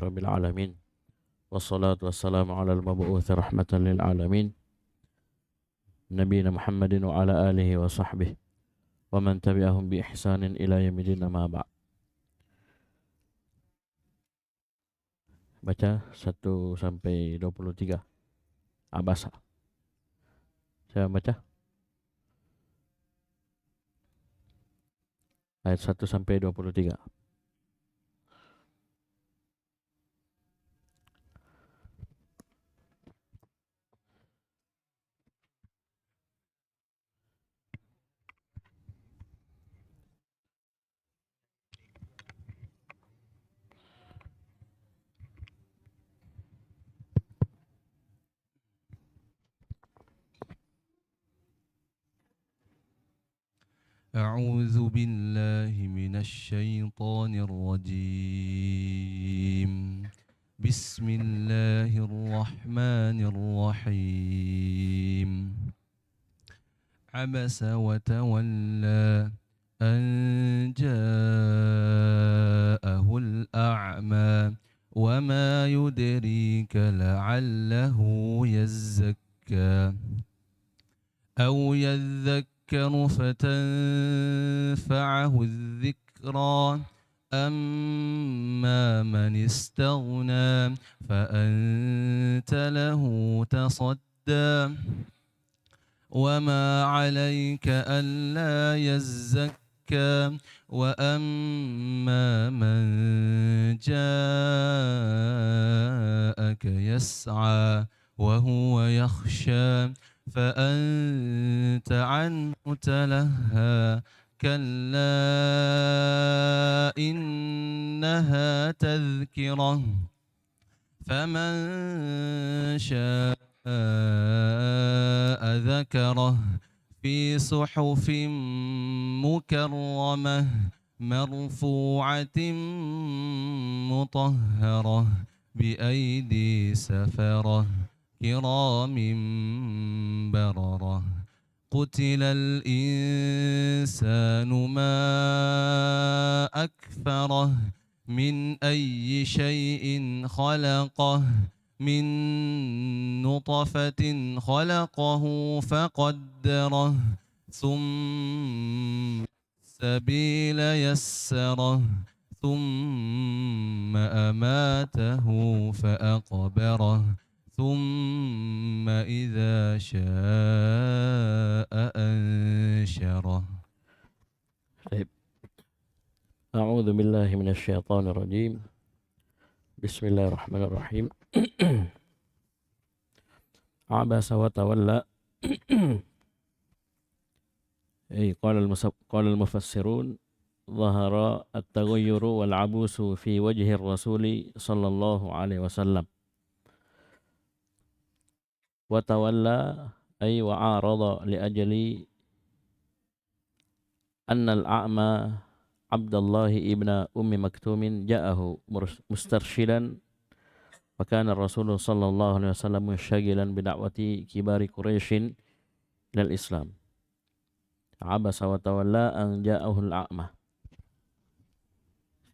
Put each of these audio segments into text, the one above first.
rabbil alamin. Wassalatu wassalamu ala al-mab'uuthi rahmatan lil alamin. Nabiyina Muhammadin wa ala alihi wa sahbihi wa man tabi'ahum bi ihsanin ila yaumil ma ba'. Baca 1 sampai 23. Abasa. Saya baca ayat 1 sampai 23. أعوذ بالله من الشيطان الرجيم. بسم الله الرحمن الرحيم. عبس وتولى أن جاءه الأعمى وما يدريك لعله يزكى أو يذكر فتنفعه الذكرى أما من استغنى فأنت له تصدى وما عليك ألا يزكى وأما من جاءك يسعى وهو يخشى فأنت عنه تلهى كلا إنها تذكرة فمن شاء ذكره في صحف مكرمة مرفوعة مطهرة بأيدي سفرة كرام بررة قتل الإنسان ما أكفره من أي شيء خلقه من نطفة خلقه فقدره ثم السبيل يسره ثم أماته فأقبره ثم إذا شاء أنشره. أعوذ بالله من الشيطان الرجيم. بسم الله الرحمن الرحيم. عبس وتولى. قال المفسرون ظهر التغير والعبوس في وجه الرسول صلى الله عليه وسلم. وتولى أي وعارض لأجل أن الأعمى عبد الله ابن أم مكتوم جاءه مسترشدا وكان الرسول صلى الله عليه وسلم مشغلا بدعوة كبار قريش إلى الإسلام. عبس وتولى أن جاءه الأعمى.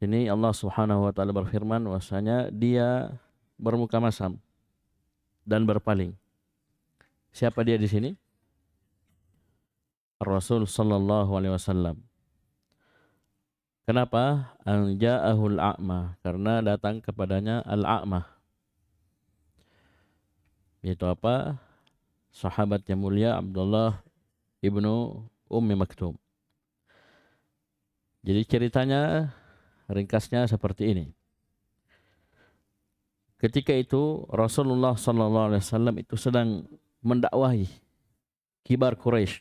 Sini Allah Subhanahu wa taala berfirman bahwasanya dia bermuka masam dan berpaling. Siapa dia di sini? Rasul sallallahu alaihi wasallam. Kenapa? An ja'ahul a'ma, karena datang kepadanya al-a'ma. Yaitu apa? Sahabat yang mulia Abdullah ibnu Ummi Maktum. Jadi ceritanya ringkasnya seperti ini. Ketika itu Rasulullah sallallahu alaihi wasallam itu sedang mendakwahi kibar Quraisy.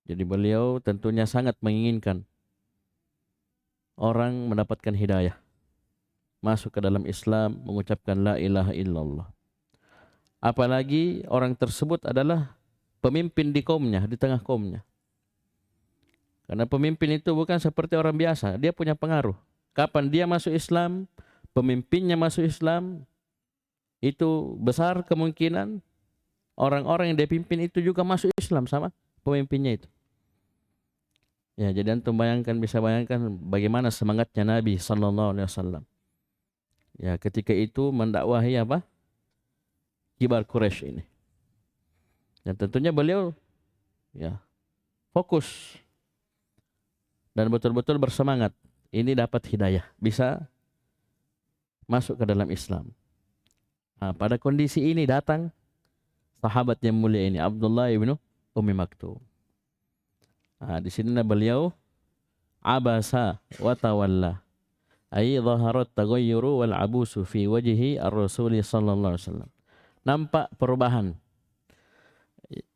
Jadi beliau tentunya sangat menginginkan orang mendapatkan hidayah, masuk ke dalam Islam, mengucapkan la ilaha illallah. Apalagi orang tersebut adalah pemimpin di kaumnya, di tengah kaumnya. Karena pemimpin itu bukan seperti orang biasa, dia punya pengaruh. Kapan dia masuk Islam, pemimpinnya masuk Islam, itu besar kemungkinan orang-orang yang dia pimpin itu juga masuk Islam sama pemimpinnya itu. Ya, jadi antum bayangkan, bisa bayangkan bagaimana semangatnya Nabi sallallahu alaihi wasallam. Ya, ketika itu mendakwahi apa? Kibar Quraisy ini. Dan tentunya beliau ya fokus dan betul-betul bersemangat. Ini dapat hidayah, bisa masuk ke dalam Islam. Nah, pada kondisi ini datang sahabat yang mulia ini, Abdullah ibnu Ummi Maktum. Nah, di sini beliau abasa wa tawalla. Ai zaharat taghayyuru wal abusu fi wajhi ar-rasul sallallahu alaihi wasallam. Nampak perubahan.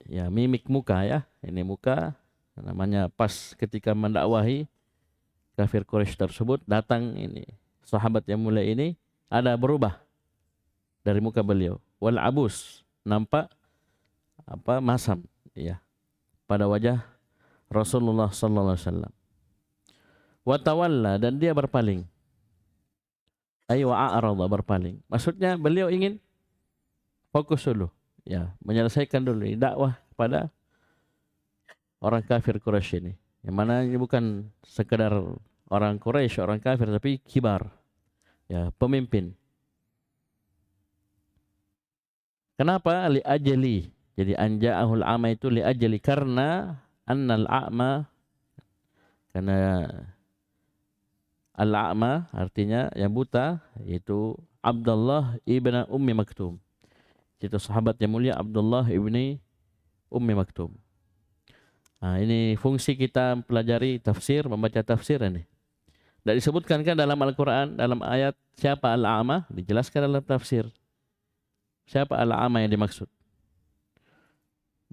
Ya, mimik muka ya. Ini muka namanya pas ketika mendakwahi kafir Quraisy tersebut, datang ini sahabat yang mulia ini ada berubah dari muka beliau. Wal abus, nampak apa masam ya pada wajah Rasulullah sallallahu alaihi wasallam. Wa tawalla, dan dia berpaling. Ay wa a'rada, berpaling. Maksudnya beliau ingin fokus dulu ya, menyelesaikan dulu dakwah pada orang kafir Quraisy ini. Yang mana ini bukan sekedar orang Quraisy, orang kafir, tapi kibar. Ya, pemimpin. Kenapa? Li ajali. Jadi anja'ahul a'ma itu li ajali, karena annal a'ma, karena al-a'ma artinya yang buta, yaitu Abdullah ibn Ummi Maktum. Itu sahabat yang mulia Abdullah ibni Ummi Maktum. Nah, ini fungsi kita mempelajari tafsir, membaca tafsir ini. Dan disebutkan kan dalam Al-Quran, dalam ayat siapa al-a'ma, dijelaskan dalam tafsir. Siapa al-a'ma yang dimaksud?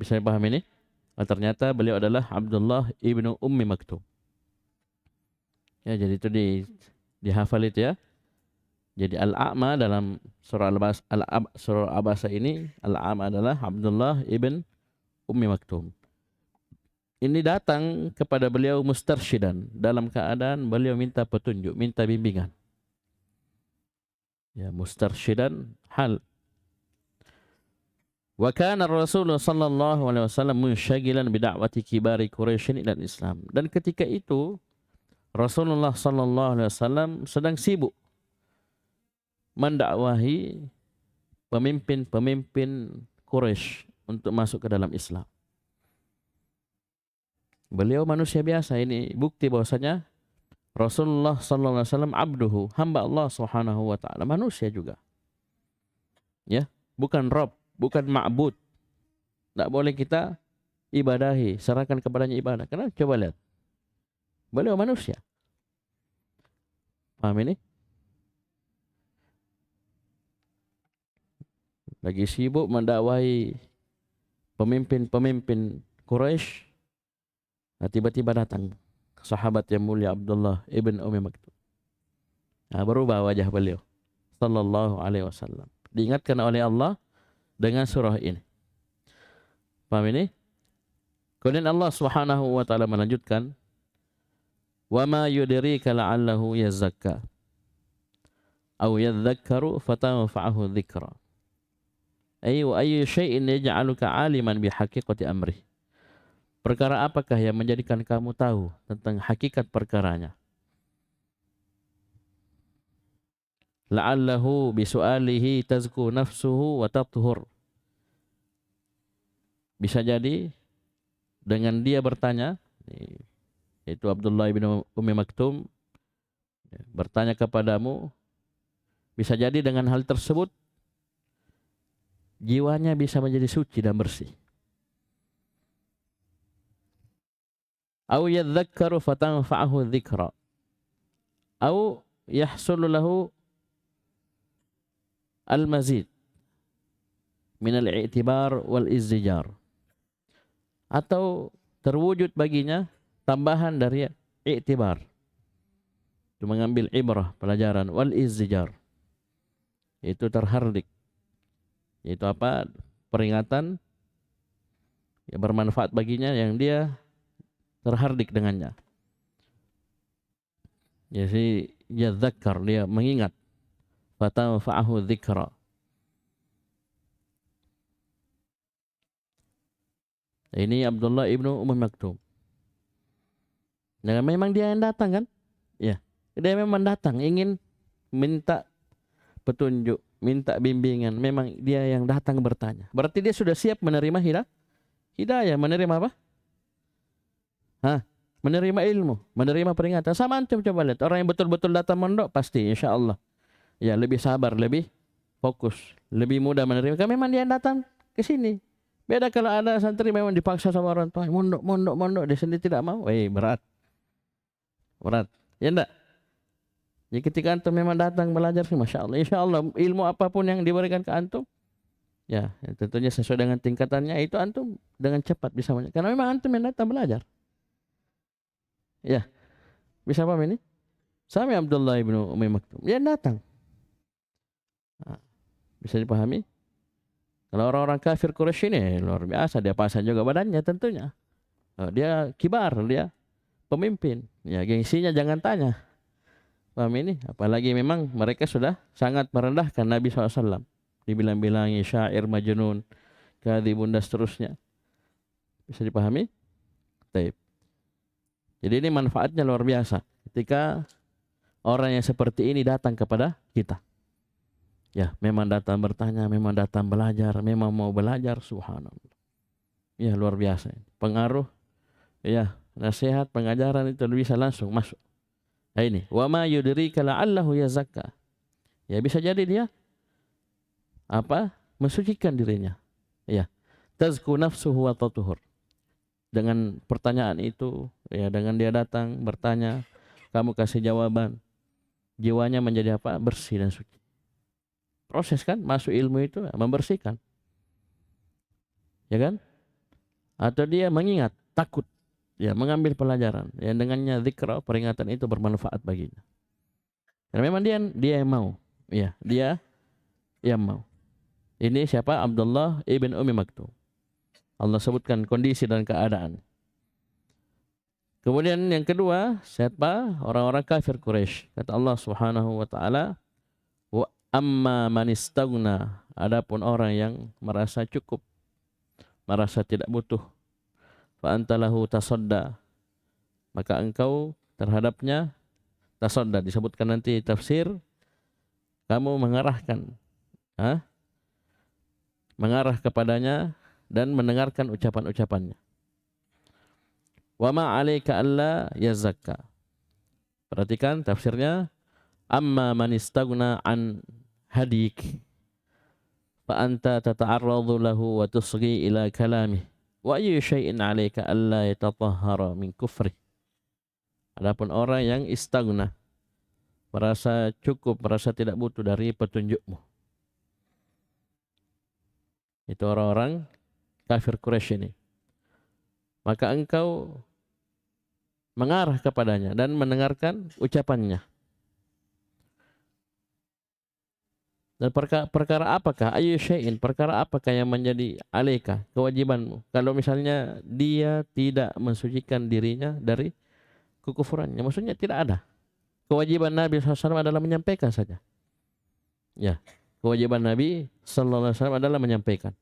Bisa dipahami ini? Oh, ternyata beliau adalah Abdullah ibnu Ummi Maktum. Ya, jadi itu dihafal itu ya. Jadi al-a'ma dalam surah Abasa ini, al-a'ma adalah Abdullah ibn Ummi Maktum. Ini datang kepada beliau mustarsyidan, dalam keadaan beliau minta petunjuk, minta bimbingan. Ya, mustarsyidan hal. Wa kana Rasulullah sallallahu alaihi wasallam munsyagilan bi da'wati kibari Quraisy ila Islam. Dan ketika itu Rasulullah sallallahu alaihi wasallam sedang sibuk mendakwahi pemimpin-pemimpin Quraisy untuk masuk ke dalam Islam. Beliau manusia biasa, ini bukti bahwasanya Rasulullah sallallahu alaihi wasallam abduhu, hamba Allah Subhanahu wa taala, manusia juga. Ya, bukan Rabb, bukan ma'bud. Enggak boleh kita ibadahi, serahkan kepadanya ibadah. Karena coba lihat. Beliau manusia. Paham ini? Lagi sibuk mendakwahi pemimpin-pemimpin Quraisy, nah, tiba-tiba datang sahabat yang mulia Abdullah ibn Ummi Maktum. Nah, berubah wajah beliau sallallahu alaihi wasallam. Diingatkan oleh Allah dengan surah ini. Paham ini? Kemudian Allah Subhanahu wa taala melanjutkan, "Wa ma yudrika la'allahu yazakka aw yadhakkaru fatanfa'ahu dzikra." Wa ayyu syai'in yaj'aluka 'aliman bihaqiqati amri. Perkara apakah yang menjadikan kamu tahu tentang hakikat perkaranya? La'allahu bisu'alihi tazku nafsuhu wa tathur. Bisa jadi dengan dia bertanya, yaitu Abdullah bin Ummi Maktum bertanya kepadamu, bisa jadi dengan hal tersebut jiwanya bisa menjadi suci dan bersih. Au yadhakkaru fatanfa'ahu dzikra. Au yahsulu lahu al-mazid min al-i'tibar wal izdijar. Atau terwujud baginya tambahan dari i'tibar. Itu mengambil ibrah, pelajaran, wal izdijar. Itu terhardik. Itu apa? Peringatan yang bermanfaat baginya, yang dia terhardik dengannya. Jadi yadzakkar, dia mengingat. Fatanfa'ahu dzikra. Ini Abdullah ibnu Ummi Maktum. Nah, memang dia yang datang kan? Ya. Dia memang datang ingin minta petunjuk, minta bimbingan. Memang dia yang datang bertanya. Berarti dia sudah siap menerima hidayah, menerima apa? Hah? Menerima ilmu, menerima peringatan. Sama antum coba lihat. Orang yang betul-betul datang mondok pasti insya Allah. Ya lebih sabar, lebih fokus, lebih mudah menerima. Karena memang dia yang datang ke sini. Beda kalau ada santri memang dipaksa sama orang tua. Mondok, mondok, mondok. Dia sendiri tidak mau. Berat. Berat. Ya enggak? Jadi ketika antum memang datang belajar sih, Masya Allah. Insya Allah ilmu apapun yang diberikan ke antum. Ya tentunya sesuai dengan tingkatannya. Itu antum dengan cepat bisa. Karena memang antum yang datang belajar. Ya. Bisa paham ini? Sami Abdullah ibnu Umi Maktum. Dia datang. Nah, bisa dipahami? Kalau orang-orang kafir Quraisy ini luar biasa. Dia pasang juga badannya tentunya. Dia kibar. Dia pemimpin. Ya gengsinya jangan tanya. Paham ini? Apalagi memang mereka sudah sangat merendahkan Nabi SAW. Dibilang-bilangi syair, majnun, kadhibun dan seterusnya. Bisa dipahami? Taib. Jadi ini manfaatnya luar biasa. Ketika orang yang seperti ini datang kepada kita. Ya, memang datang bertanya, memang datang belajar, memang mau belajar, subhanallah. Ya, luar biasa. Pengaruh, ya, nasihat, pengajaran itu bisa langsung masuk. Nah ini, wa ma yudrika la'allahu yazakka. Ya, bisa jadi dia mensucikan dirinya. Ya, tazku nafsuhu wa tatuhur. Dengan pertanyaan itu, ya, dengan dia datang bertanya, kamu kasih jawaban, jiwanya menjadi bersih dan suci. Proses kan masuk ilmu itu membersihkan, ya kan? Atau dia mengingat, takut, ya, mengambil pelajaran, yang dengannya zikra, peringatan itu bermanfaat baginya. Karena memang dia yang mau, ya, dia yang mau. Ini siapa? Abdullah ibn Umi Maktum. Allah sebutkan kondisi dan keadaan. Kemudian yang kedua, siapa? Orang-orang kafir Quraisy. Kata Allah Subhanahu wa taala, wa amma man istaghna, adapun orang yang merasa cukup, merasa tidak butuh, fa antalahu tasadda, maka engkau terhadapnya tasadda, disebutkan nanti tafsir, kamu mengarah kepadanya dan mendengarkan ucapan-ucapannya. Wa ma 'alaika alla yazakka. Perhatikan tafsirnya, amma man istaghna an hadik fa anta tata'arradu lahu wa tusghi ila kalamih wa ayyu syai'in 'alaika alla yatatahhara min kufri. Adapun orang yang istaghna, merasa cukup, merasa tidak butuh dari petunjukmu. Itu orang-orang kafir Quraisy ini. Maka engkau mengarah kepadanya dan mendengarkan ucapannya. Dan perkara apakah? Ayu syai'in, perkara apakah yang menjadi alaika, kewajibanmu? Kalau misalnya dia tidak mensucikan dirinya dari kekufurannya, maksudnya tidak ada. Kewajiban Nabi SAW adalah menyampaikan saja. Ya, kewajiban Nabi SAW adalah menyampaikan.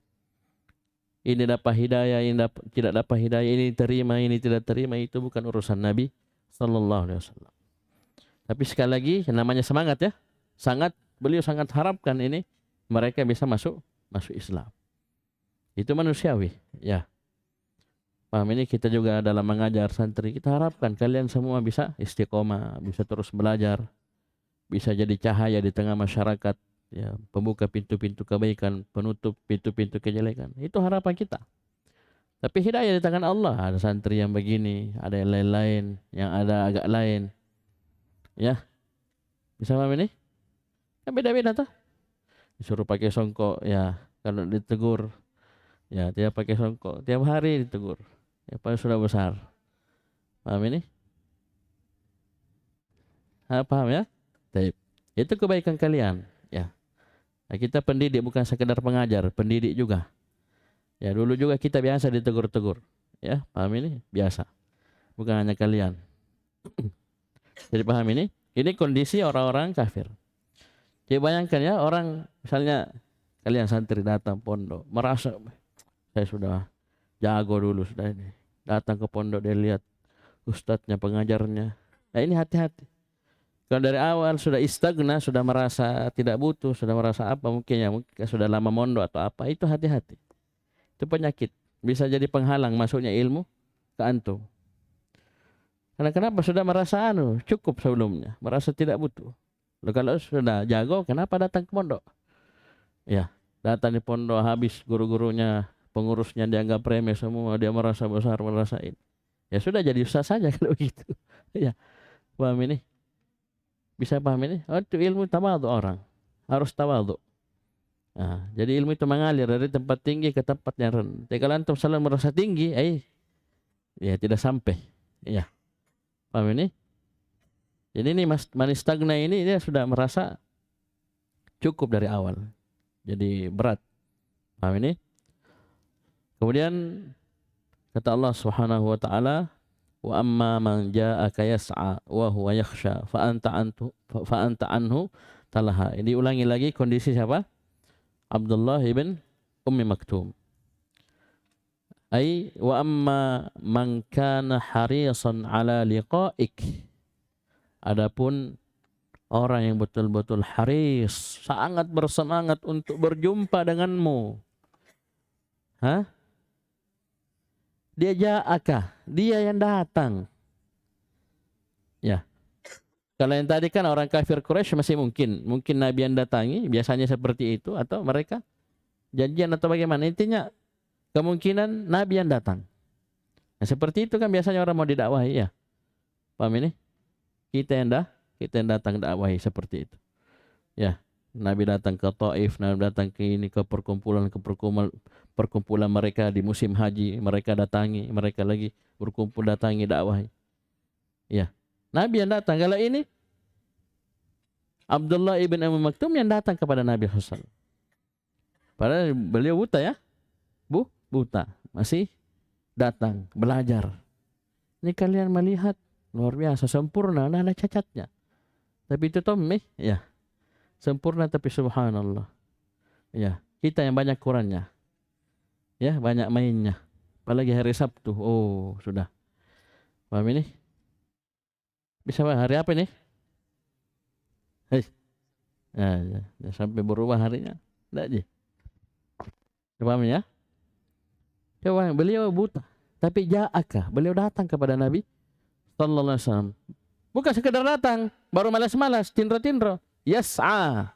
Ini dapat hidayah, ini tidak dapat hidayah, ini terima, ini tidak terima, itu bukan urusan Nabi SAW. Tapi sekali lagi, namanya semangat ya, beliau sangat harapkan ini mereka bisa masuk Islam. Itu manusiawi, ya. Paham ini, kita juga dalam mengajar santri, kita harapkan kalian semua bisa istiqomah, bisa terus belajar, bisa jadi cahaya di tengah masyarakat, ya, pembuka pintu-pintu kebaikan, penutup pintu-pintu kejelekan. Itu harapan kita. Tapi hidayah di tangan Allah. Ada santri yang begini, ada yang lain-lain, yang ada agak lain. Ya. Bisa paham ini? Kan beda-beda tuh. Disuruh pakai songkok, ya, kalau ditegur, ya, dia pakai songkok, tiap hari ditegur. Ya, paling sudah besar. Paham ini? Paham ya? Baik. Itu kebaikan kalian, ya. Nah, kita pendidik bukan sekedar pengajar, pendidik juga. Ya, dulu juga kita biasa ditegur-tegur. Ya, paham ini? Biasa. Bukan hanya kalian. Jadi paham ini? Ini kondisi orang-orang kafir. Jadi bayangkan ya, orang misalnya kalian santri datang pondok, merasa saya sudah jago dulu sudah ini. Datang ke pondok, dia lihat ustadznya, pengajarnya. Nah ini hati-hati. Kalau dari awal sudah istagna, sudah merasa tidak butuh, sudah merasa apa mungkin ya, mungkin sudah lama mondok atau apa, itu hati-hati. Itu penyakit. Bisa jadi penghalang masuknya ilmu ke antum. Karena kenapa? Sudah merasa cukup sebelumnya, merasa tidak butuh. Lalu kalau sudah jago, kenapa datang ke pondok? Ya, datang di pondok habis guru-gurunya, pengurusnya dianggap remeh semua, dia merasa besar, merasa ini. Ya sudah jadi ustaz saja kalau begitu. Ya, paham ini? Bisa paham ini? Oh, itu ilmu tawadhu orang. Harus tawadhu. Nah, jadi ilmu itu mengalir dari tempat tinggi ke tempat yang rendah. Jadi kalau antum selalu merasa tinggi, ya tidak sampai. Ya. Paham ini? Jadi ini manistagna ini dia sudah merasa cukup dari awal. Jadi berat. Paham ini? Kemudian kata Allah Subhanahu wa taala, "Wa amma man ja'aka yas'a wa huwa yakhsha fa anta anhu talaha." Ini ulangi lagi kondisi siapa? Abdullah ibn Ummi Maktum. Ai wa amma man kana harisan ala liqa'ik. Adapun orang yang betul-betul haris, sangat bersemangat untuk berjumpa denganmu. Dia ja'aka, dia yang datang. Ya. Kalau yang tadi kan orang kafir Quraisy masih mungkin Nabi yang datangi, biasanya seperti itu, atau mereka janjian atau bagaimana. Intinya kemungkinan Nabi yang datang. Nah, seperti itu kan biasanya orang mau didakwahi ya. Paham ini? Kita yang datang dakwahi seperti itu. Ya, Nabi datang ke Taif, Nabi datang ke ini, ke perkumpulan mereka di musim haji, mereka datangi, mereka lagi berkumpul datangi dakwahi. Ya. Nabi yang datang. Kalau ini Abdullah ibn Ummi Maktum yang datang kepada Nabi SAW. Padahal beliau buta ya. Buta. Masih datang, belajar. Ini kalian melihat luar biasa, sempurna, nah ada cacatnya. Tapi itu tomih, ya. Sempurna tapi subhanallah. Ya, kita yang banyak kurangnya. Ya, banyak mainnya. Apalagi hari Sabtu. Oh, sudah. Paham ini? Bisa hari apa ini? Ya, sampai berubah harinya. Tidak aja. Paham ya? Coba beliau buta, tapi ja'aka, beliau datang kepada Nabi sallallahu alaihi wasallam. Bukan sekedar datang, baru malas-malas, tindro-tindro. Yas'a.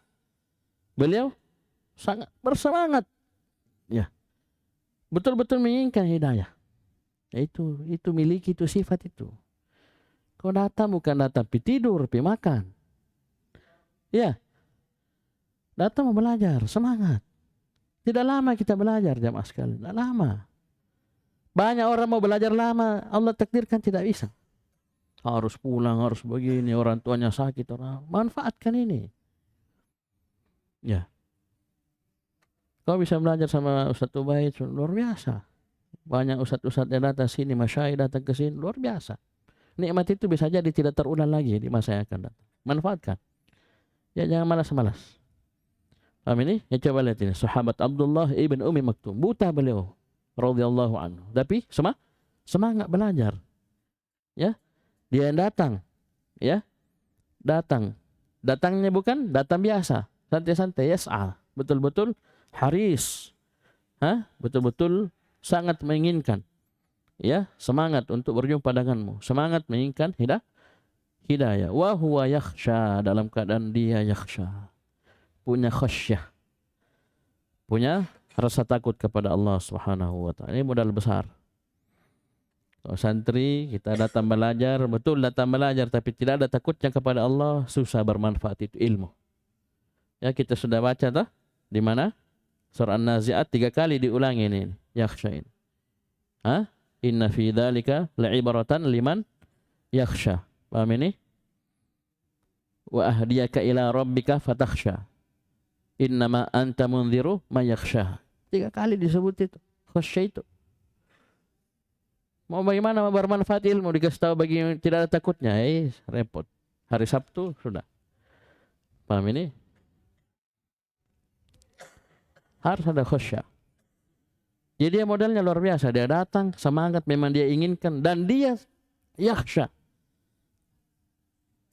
Beliau sangat bersemangat. Ya. Betul-betul menginginkan hidayah. Itu miliki itu sifat itu. Kau datang bukan datang pi tidur, pi makan. Ya. Datang mau belajar, semangat. Tidak lama kita belajar jamaah sekalian, tidak lama. Banyak orang mau belajar lama, Allah takdirkan tidak bisa. Harus pulang, harus begini, orang tuanya sakit, orang manfaatkan ini. Ya. Kau bisa belajar sama Ustaz Ubaid, luar biasa. Banyak ustaz-ustaz yang datang sini, masyayikh datang ke sini, luar biasa. Nikmat itu bisa jadi tidak terulang lagi di masa yang akan datang. Manfaatkan. Ya jangan malas-malas. Paham ini? Ya coba lihat ini. Sahabat Abdullah ibn Ummi Maktum. Buta beliau. Radhiyallahu anhu. Tapi semangat belajar. Ya. Dia yang datang. Ya. Datang. Datangnya bukan datang biasa. Santai-santai. Yas'a. Betul-betul haris. Betul-betul sangat menginginkan. Ya. Semangat untuk berjumpa denganmu. Semangat menginginkan hidayah. Wa huwa yakhsha. Dalam keadaan dia yakhsha. Punya khasyah. Punya rasa takut kepada Allah Subhanahu wa taala. Ini modal besar. Kalau santri kita datang belajar, betul datang belajar tapi tidak ada takutnya kepada Allah, susah bermanfaat itu ilmu. Ya kita sudah baca tuh di mana? Surah An-Nazi'at 3 kali diulangi ini. Yakhsha ini. Inna fi dzalika la'ibratan liman yakhsha. Paham ini? Wa ahdiyaka ila rabbika fatakhsha. Innama anta munziru man yakhsha. 3 kali disebut itu. Khasyah itu. Mau bagaimana mau bermanfaat ilmu dikasih tahu bagi yang tidak ada takutnya, repot. Hari Sabtu sudah. Paham ini? Harus ada khasyah. Jadi dia modalnya luar biasa. Dia datang semangat, memang dia inginkan dan dia yakhsha.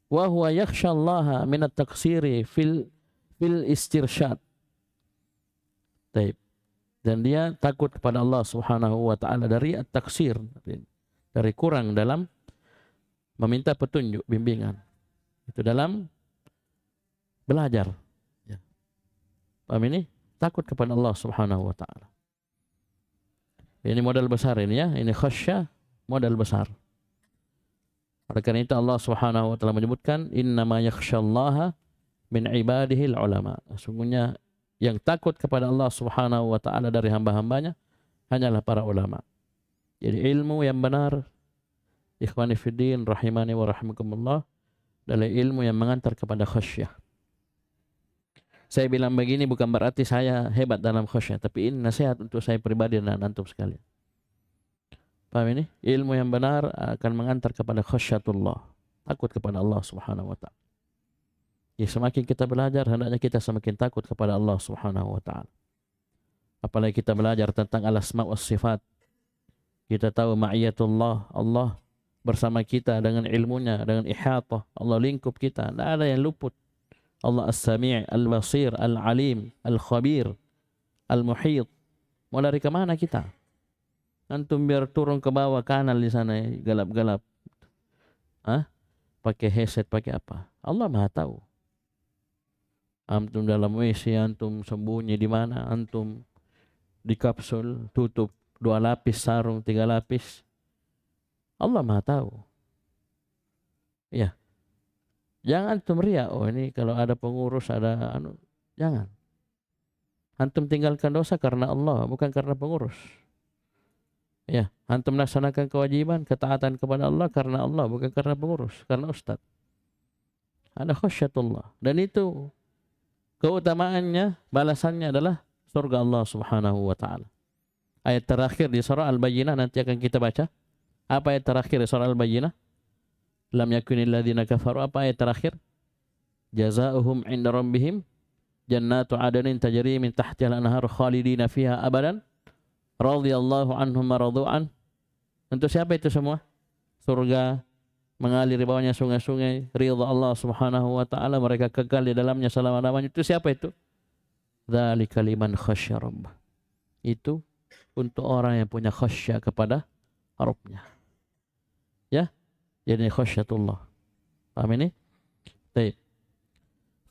Wa huwa yakhsha Allah min at-taqsiri fil istirsyad. Baik. Dan dia takut kepada Allah Subhanahu wa taala dari at-taqsir, dari kurang dalam meminta petunjuk, bimbingan. Itu dalam belajar. Ya. Paham ini? Takut kepada Allah Subhanahu wa taala. Ini modal besar ini ya, ini khasyah, modal besar. Oleh karena itu Allah Subhanahu wa taala menyebutkan innama yakhsyallaha min ibadihil ulama. Sesungguhnya yang takut kepada Allah Subhanahu wa taala dari hamba-hambanya hanyalah para ulama. Jadi ilmu yang benar, ikhwani fiddin rahimani wa rahimakumullah, adalah ilmu yang mengantar kepada khasyah. Saya bilang begini bukan berarti saya hebat dalam khasyah, tapi ini nasihat untuk saya pribadi dan antum sekalian. Paham ini? Ilmu yang benar akan mengantar kepada khasyatullah, takut kepada Allah Subhanahu wa taala. Ya, semakin kita belajar hendaknya kita semakin takut kepada Allah Subhanahu wa taala. Apalagi kita belajar tentang al-asma was sifat. Kita tahu ma'iyatullah, Allah bersama kita dengan ilmunya, dengan ihatah. Allah lingkup kita, tidak ada yang luput. Allah as-sami', al-basir, al-alim, al-khabir, al-muhit. Mau lari ke mana kita? Antum biar turun ke bawah kanal di sana galap-galap. Pakai headset, pakai apa? Allah Maha tahu. Antum dalam WC, antum sembunyi di mana, antum di kapsul, tutup 2 lapis sarung, 3 lapis. Allah Maha tahu. Ya. Jangan antum riya, oh ini kalau ada pengurus, ada jangan. Antum tinggalkan dosa karena Allah, bukan karena pengurus. Ya, antum laksanakan kewajiban, ketaatan kepada Allah karena Allah, bukan karena pengurus, karena ustaz. Ada khasyatullah. Dan itu keutamaannya, balasannya adalah surga Allah Subhanahu wa taala. Ayat terakhir di surah Al-Bayyinah nanti akan kita baca. Apa ayat terakhir di surah Al-Bayyinah? Lam yakunil ladzina kafaru. Apa ayat terakhir? Jazaohum 'inda rabbihim jannatu 'adnin tajri min tahtiha al-anhar khalidina fiha abadan radhiyallahu anhum wa radu'an. Untuk siapa itu semua? Surga, mengalir di bawahnya sungai-sungai, ridha Allah Subhanahu wa taala, mereka kekal di dalamnya selama-lamanya. Itu siapa itu? Dzalika liman khasyya rabbah. Itu untuk orang yang punya khasyah kepada Rabbnya. Ya, jadi khasyatullah. Paham ini? Baik.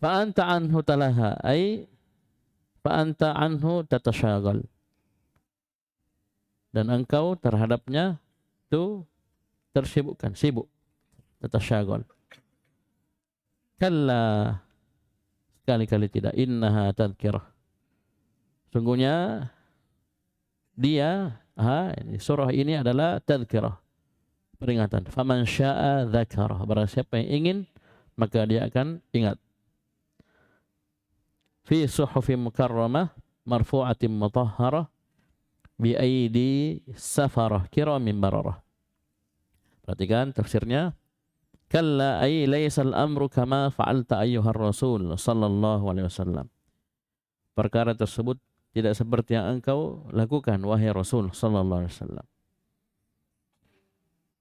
Fa anta anhu talaha, ay fa anta anhu tatasyagal. Dan engkau terhadapnya itu tersibukkan, sibuk. Tatasyagal. Kalla, sekali-kali tidak. Innaha tadhkirah. Sungguhnya dia, surah ini adalah tadhkirah, peringatan. Faman syaa dzakarah. Barang siapa yang ingin, maka dia akan ingat. Fi suhufin mukarramah marfu'atin mutahharah bi aidi safarah kiramin bararah. Perhatikan tafsirnya. Kalla ay laysal amru kama fa'alta ayyuhar rasul sallallahu alaihi wasallam. Perkara tersebut tidak seperti yang engkau lakukan wahai Rasul sallallahu alaihi wasallam.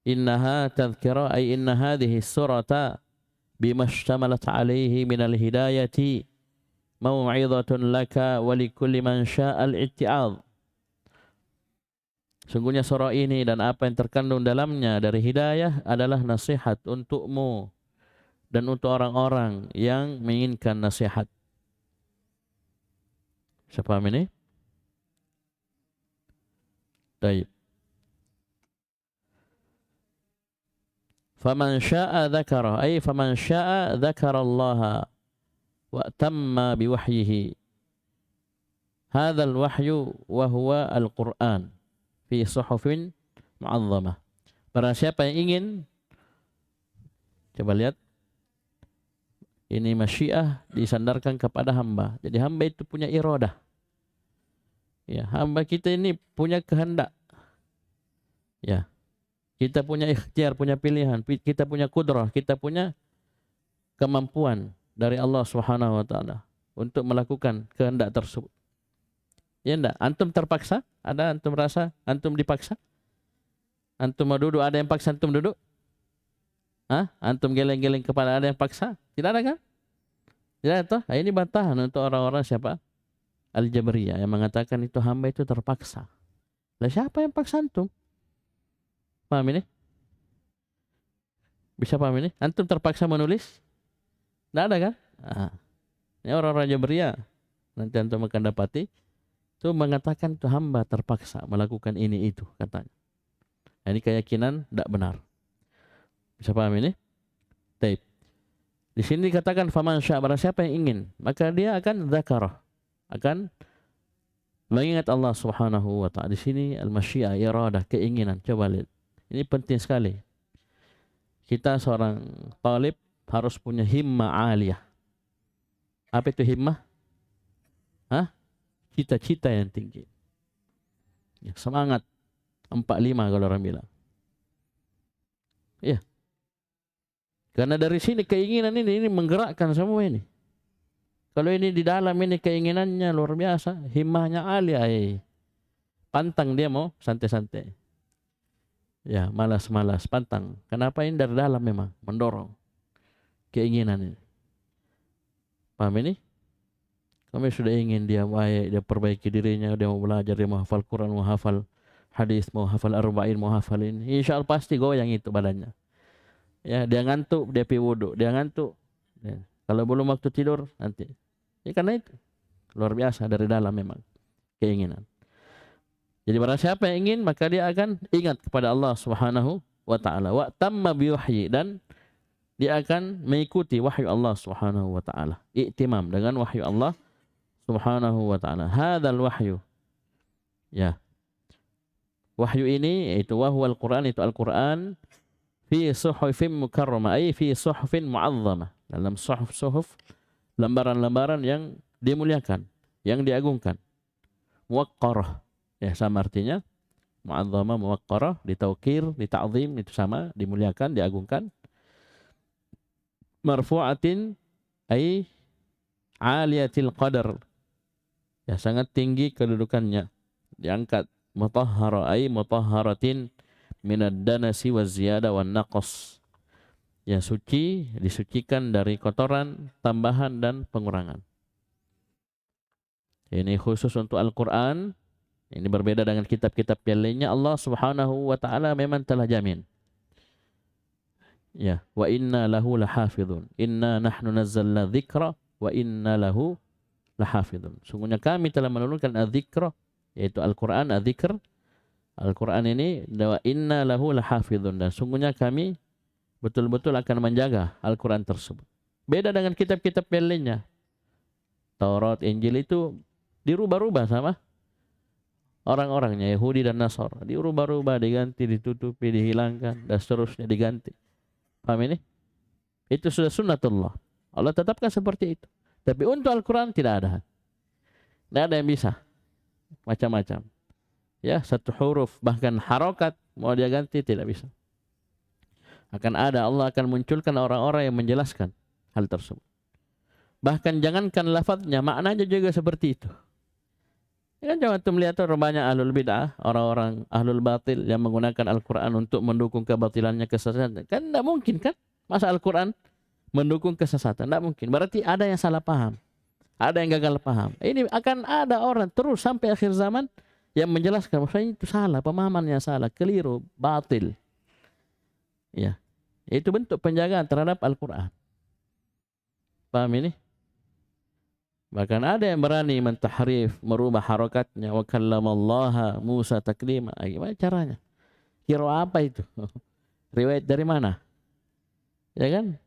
Innaha tadhkira ay inna hadhihi surata bima ishtamalat alaihi min al-hidayati mau'izatun laka wa likulli man syaa'a al-itti'adh. Sungguhnya surah ini dan apa yang terkandung dalamnya dari hidayah adalah nasihat untukmu dan untuk orang-orang yang menginginkan nasihat. Bisa paham ini? Baik. Faman syaa dzakara ay faman syaa dzakara Allah wa tamma biwahyihi. Hadha al-wahyu wa huwa al-Qur'an fi suhufin mu'azzamah. Barang siapa yang ingin, coba lihat, ini masyiah disandarkan kepada hamba. Jadi hamba itu punya iradah. Ya, hamba kita ini punya kehendak. Ya. Kita punya ikhtiar, punya pilihan, kita punya kudrah, kita punya kemampuan dari Allah Subhanahu wa taala untuk melakukan kehendak tersebut. Ya enggak? Antum terpaksa? Ada antum rasa antum dipaksa? Antum mau duduk, ada yang paksa antum duduk? Antum geleng-geleng kepala, ada yang paksa? Tidak ada kan? Tidak ada toh? Ini bantahan untuk orang-orang siapa? Al-Jabriyah yang mengatakan itu hamba itu terpaksa. Lah siapa yang paksa antum? Paham ini? Bisa paham ini? Antum terpaksa menulis? Tidak ada kan? Ini orang-orang Jabriyah. Nanti antum akan dapati itu mengatakan itu hamba terpaksa melakukan ini itu katanya. Ini keyakinan tidak benar. Bisa paham ini? Taib. Di sini dikatakan faman syaa, barang siapa yang ingin, maka dia akan dzakarah, akan mengingat Allah Subhanahu wa taala. Di sini al-masyiah, iradah, keinginan. Coba lihat. Ini penting sekali. Kita seorang talib harus punya himmah aliyah. Apa itu himmah? Cita-cita yang tinggi. Ya, semangat 45 kalau orang bilang. Ya. Karena dari sini keinginan ini menggerakkan semua ini. Kalau ini di dalam ini keinginannya luar biasa, himmahnya aliyah. Pantang dia mau santai-santai. Ya, malas-malas, pantang. Kenapa? Ini dari dalam memang mendorong keinginan ini. Paham ini? Kami sudah ingin dia baik, dia perbaiki dirinya, dia mau belajar, dia mau hafal Quran, mau hafal hadis, mau hafal arba'in, mau hafal ini. Insya Allah pasti goyang itu badannya. Ya, dia ngantuk, dia pi wudu, dia ngantuk. Ya. Kalau belum waktu tidur nanti. Ya karena itu luar biasa dari dalam memang keinginan. Jadi barang siapa yang ingin maka dia akan ingat kepada Allah Subhanahu wa taala. Wa tamma bi wahyi, dan dia akan mengikuti wahyu Allah Subhanahu wa taala. Iktimam dengan wahyu Allah Subhanahu wa taala. Hadzal wahyu. Ya. Wahyu ini yaitu wahwal Quran, itu Al-Quran fi suhufin mukarramah, ay fi suhufin mu'azzamah. Dalam suhuf lembaran-lembaran yang dimuliakan, yang diagungkan. Muwaqqarah. Ya, sama artinya. Mu'azzamah, muwaqqarah, ditaukir, dita'zim, itu sama, dimuliakan, diagungkan. Marfu'atin ay aliyatil qadar. Ya, sangat tinggi kedudukannya. Diangkat. Mutahhara ay mutahharatin minad danasi waz ziyada wan naqas. Ya, suci, disucikan dari kotoran, tambahan dan pengurangan. Ini khusus untuk Al-Quran. Ini berbeda dengan kitab-kitab yang lainnya. Allah Subhanahu wa taala memang telah jamin. Ya, wa inna lahu lahafidhun. Inna nahnu nazzalna dzikra wa inna lahu lahafidhun. Sungguhnya kami telah menurunkan adzikra, yaitu Al-Quran, adzikr. Al-Quran ini wa inna lahu lahafidhun, dan sungguhnya kami betul-betul akan menjaga Al-Quran tersebut. Beda dengan kitab-kitab yang lainnya. Taurat, Injil itu dirubah-rubah sama orang-orangnya, Yahudi dan Nasara. Dirubah-rubah, diganti, ditutupi, dihilangkan, dan seterusnya diganti. Paham ini? Itu sudah sunnatullah. Allah tetapkan seperti itu. Tapi untuk Al-Quran tidak ada. Tidak ada yang bisa. Macam-macam. Ya, satu huruf, bahkan harokat, mau dia ganti, tidak bisa. Akan ada, Allah akan munculkan orang-orang yang menjelaskan hal tersebut. Bahkan jangankan lafadznya, maknanya juga seperti itu. Ya kan, jangan tuh melihat orang banyak ahlul bid'ah, orang-orang ahlul batil yang menggunakan Al-Quran untuk mendukung kebatilannya, kesesatan. Kan tidak mungkin kan? Masa Al-Quran mendukung kesesatan? Tidak mungkin. Berarti ada yang salah paham. Ada yang gagal paham. Ini akan ada orang terus sampai akhir zaman yang menjelaskan bahwa itu salah, pemahamannya salah, keliru, batil. Ya. Itu bentuk penjagaan terhadap Al-Quran. Paham ini? Bahkan ada yang berani mentahrif, merubah harokatnya. Wa kallamallaha Musa taklima. Gimana caranya? Kira apa itu? Riwayat dari mana? Ya kan?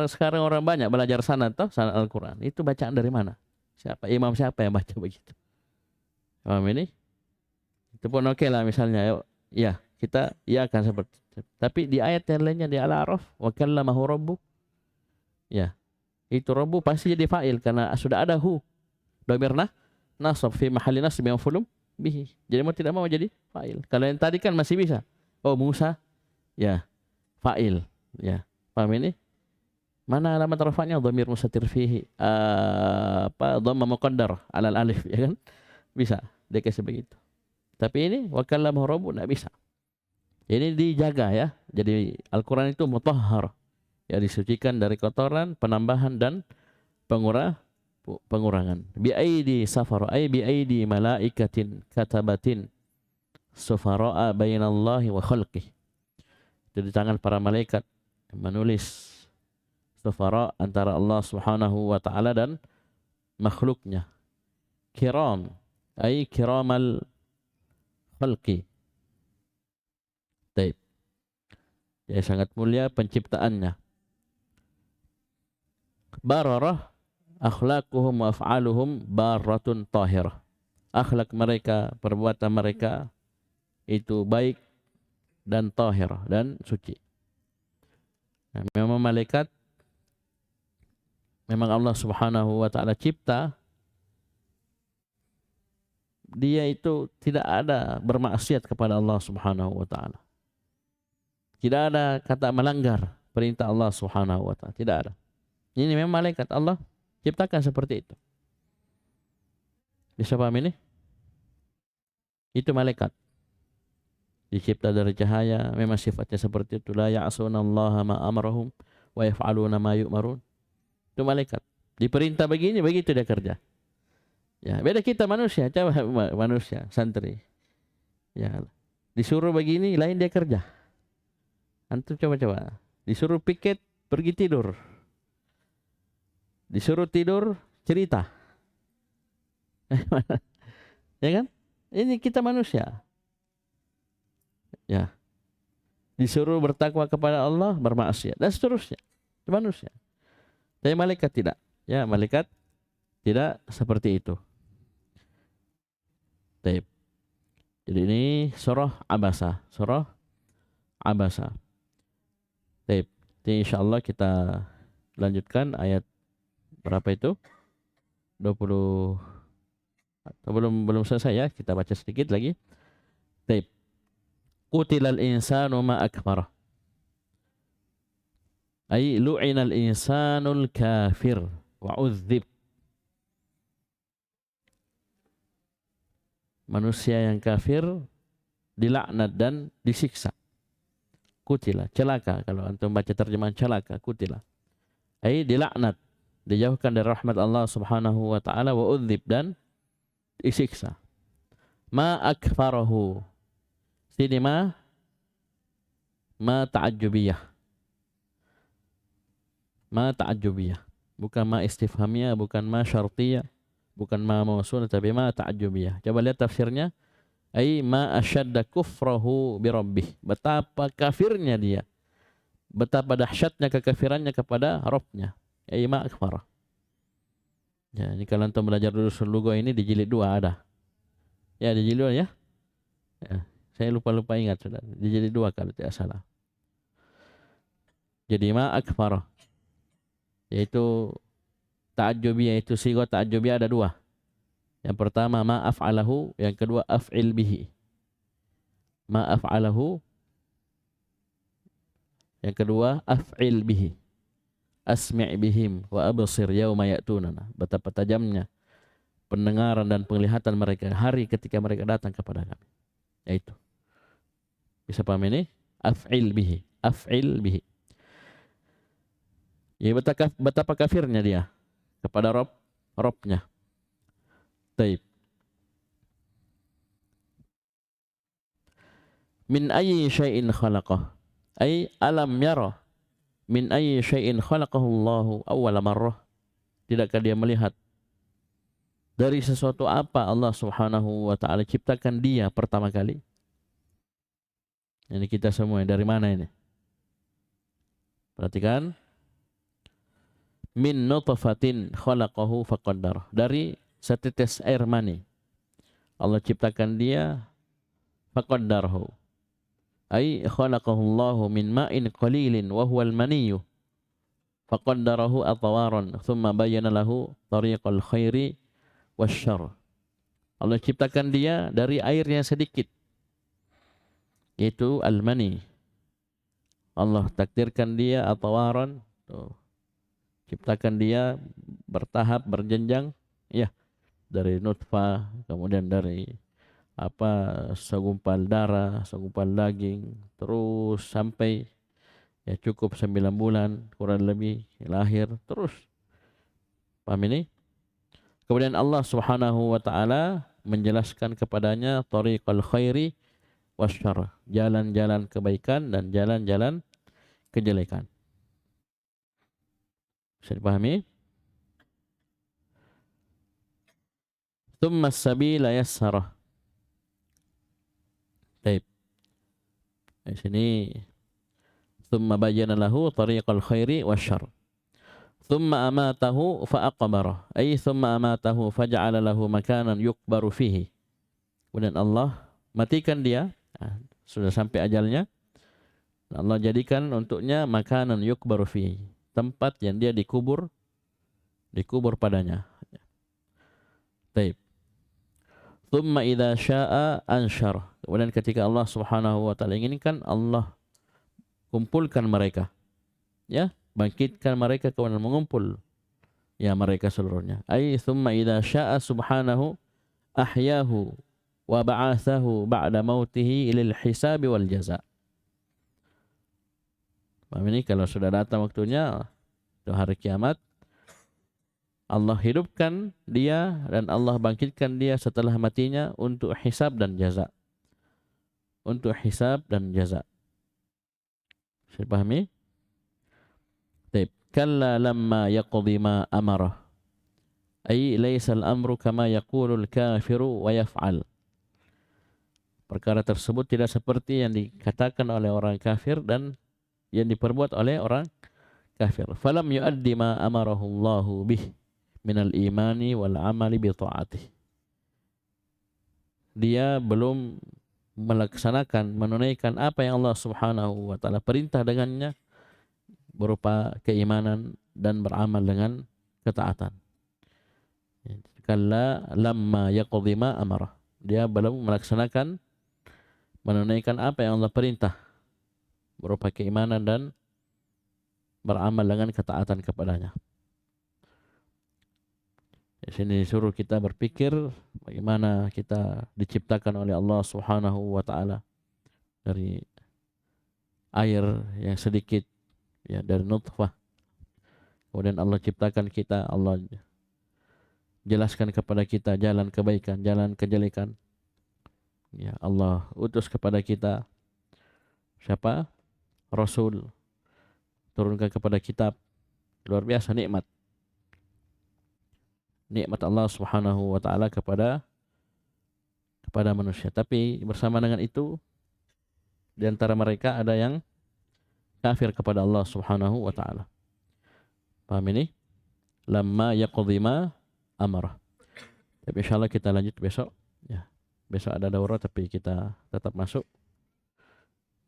Sekarang orang banyak belajar sanad toh, sanad Al-Quran. Itu bacaan dari mana? Siapa? Imam siapa yang baca begitu? Paham ini? Itu pun oke lah misalnya. Ya, kita ya akan seperti itu. Tapi di ayat yang lainnya di Al-A'raf, wa kallamahu rabbuh. Ya. Itu rabbu pasti jadi fa'il karena sudah ada hu. Dhamir nasab fi mahalli nasb maf'ulun bihi. Jadi mau tidak mau jadi fa'il. Kalau yang tadi kan masih bisa. Oh, Musa. Ya. Fa'il. Ya. Paham ini? Mana alamat rafa'nya? Dhamir mustatir fihi. Dhamma muqaddar 'alal alif, ya kan? Bisa. Dia kasih begitu. Tapi ini wa kallamahu rabbuh enggak bisa. Ini dijaga ya. Jadi Al-Quran itu mutahhar, ya disucikan dari kotoran, penambahan dan pengurangan. Bi aidi safara ay bi aidi malaikatin katabatin sufara'a bainallahi wa khalqih. Itu di tangan para malaikat yang menulis sufara antara Allah Subhanahu wa taala dan makhluknya. Kiram ay kiramal khalqi. Taib. Ya sangat mulia penciptaannya. Bararah akhlaquhum wa af'aluhum baratun tahirah. Akhlak mereka, perbuatan mereka itu baik dan tahirah dan suci. Nah, memang malaikat, memang Allah Subhanahu wa taala cipta dia itu tidak ada bermaksiat kepada Allah Subhanahu wa taala. Tidak ada kata melanggar perintah Allah Subhanahu wa taala, tidak ada. Ini memang malaikat Allah ciptakan seperti itu. Bisa paham ini? Itu malaikat. Dicipta dari cahaya, memang sifatnya seperti itu. La ya'sunallaha ma amarahum wa yaf'aluna ma yu'marun. Itu malaikat. Diperintah begini, begitu dia kerja. Ya, beda kita manusia, coba manusia, santri. Ya, disuruh begini, lain dia kerja. Antum coba-coba. Disuruh piket, pergi tidur. Disuruh tidur, cerita. Ya kan? Ini kita manusia. Ya. Disuruh bertakwa kepada Allah, bermaksiat dan seterusnya. Itu manusia. Tapi malaikat tidak. Ya, malaikat tidak seperti itu. Taib. Jadi ini surah Abasa, surah Abasa. Taib. Jadi insyaallah kita lanjutkan ayat berapa itu? 20 atau belum selesai ya, kita baca sedikit lagi. Taib. Qutilal insanu ma akfarah. Ay lu'inal insanul kafir wa udzib. Manusia yang kafir dilaknat dan disiksa. Kutila, celaka. Kalau antum baca terjemahan celaka, kutila. Ay dilaknat, dijauhkan dari rahmat Allah Subhanahu wa taala, wa udzib dan disiksa. Ma akfarahu. Sini ma ta'ajjubiyah. Ma ta'ajjubiyah. Bukan ma istifhamiyah, bukan ma syartiyah, bukan ma mausulah, tapi ma ta'ajjubiyah. Coba lihat tafsirnya. Ai ma asyadda kufrahu bi rabbih. Betapa kafirnya dia. Betapa dahsyatnya kekafirannya kepada Rabbnya. Ai ma akfarah. Ya, ini kalau antum belajar dulu lughah ini di jilid 2 ada. Ya, di jilid 2 ya. Ya, saya lupa ingat sudah. Di jilid 2 kalau tidak salah. Jadi ma akfarah. Yaitu ta'ajjubiyah, itu sigha ta'ajjubiyah ada 2. Yang pertama ma af'alahu, yang kedua af'il bihi. Ma af'alahu, yang kedua af'il bihi. Asmi' bihim wa absir yauma ya'tunana. Betapa tajamnya pendengaran dan penglihatan mereka hari ketika mereka datang kepada kami. Yaitu. Bisa paham ini? Af'il bihi. Af'il bihi. Ya, betapa kafirnya dia kepada Rabbnya. Taib. Min ayyi syai'in khalaqah. Ay alam yara min ayyi syai'in khalaqahu Allahu awwala marrah. Tidakkah dia melihat dari sesuatu apa Allah Subhanahu wa taala ciptakan dia pertama kali? Ini kita semua dari mana ini? Perhatikan. Min nutfatin khalaqahu faqaddar. Dari setetes air mani Allah ciptakan dia, faqaddarhu. Ai khalaqahu Allahu min ma'in qalilin wa huwa al-maniyyu. Faqaddarahu atwaran, thumma bayyana lahu tariqal khairi wasyarr. Allah ciptakan dia dari air yang sedikit, yaitu al-mani. Allah takdirkan dia atwaran, ciptakan dia bertahap, berjenjang, ya, dari nutfah, kemudian dari segumpal darah, segumpal daging, terus sampai ya cukup 9 bulan kurang lebih lahir terus. Paham ini? Kemudian Allah Subhanahu wa taala menjelaskan kepadanya tariqal khairi wasyarr, jalan-jalan kebaikan dan jalan-jalan kejelekan. Bisa dipahami? Tsumma as-sabila yassarah. Baik. Di sini tsumma bayyana lahu tariqal khairi wasyarr. Tsumma amatahu fa'aqbarah. Ay tsumma amatahu faja'ala lahu makanan yukbaru fihi. Kemudian Allah matikan dia, sudah sampai ajalnya. Allah jadikan untuknya makanan yukbaru fihi, tempat yang dia dikubur padanya. Baik. Tsumma idza syaa ansyar. Kemudian ketika Allah Subhanahu wa taala inginkan, Allah kumpulkan mereka. Ya, bangkitkan mereka kemudian mengumpul ya mereka seluruhnya. Ai tsumma idza syaa subhanahu ahyahu wa ba'athahu ba'da mautihi ilal hisab wal jaza. Paham ini? Kalau sudah datang waktunya, itu hari kiamat, Allah hidupkan dia dan Allah bangkitkan dia setelah matinya untuk hisab dan jaza. Untuk hisab dan jaza. Bisa dipahami? Baik. Kalla lamma yaqdi ma amarah. Ay laysa al-amru kama yaqulul kafiru wa yaf'al. Perkara tersebut tidak seperti yang dikatakan oleh orang kafir dan yang diperbuat oleh orang kafir. Falam yuaddi ma amarahu Allahu bih minal imani wal amali bi ta'atih. Dia belum melaksanakan, menunaikan apa yang Allah Subhanahu wa taala perintah dengannya berupa keimanan dan beramal dengan ketaatan. Kalla lamma yaqdi ma amarah. Dia belum melaksanakan, menunaikan apa yang Allah perintah berupa keimanan dan beramal dengan ketaatan kepadanya. Di sini disuruh kita berpikir bagaimana kita diciptakan oleh Allah Subhanahu wa taala dari air yang sedikit, ya, dari nutfah. Kemudian Allah ciptakan kita, Allah jelaskan kepada kita jalan kebaikan, jalan kejelekan. Ya, Allah utus kepada kita siapa? Rasul, turunkan kepada kitab. Luar biasa nikmat Allah Subhanahu wa taala kepada manusia. Tapi bersama dengan itu, di antara mereka ada yang kafir kepada Allah Subhanahu wa taala. Paham ini? Lamma yaqdi ma amarah. Tapi insyaallah kita lanjut besok, ya. Besok ada daurah tapi kita tetap masuk.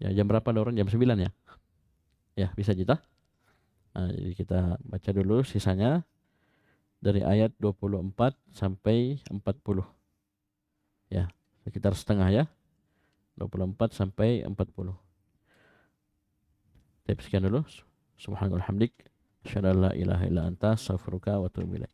Ya, jam berapa daurah? Jam 9 ya? Ya, bisa kita. Nah, jadi kita baca dulu sisanya dari ayat 24 sampai 40. Ya, sekitar setengah ya. 24 sampai 40. Tapi sekian dulu. Subhanallah hamdik. Asyhadu an la ilaha illa anta astaghfiruka wa atubu ilaik.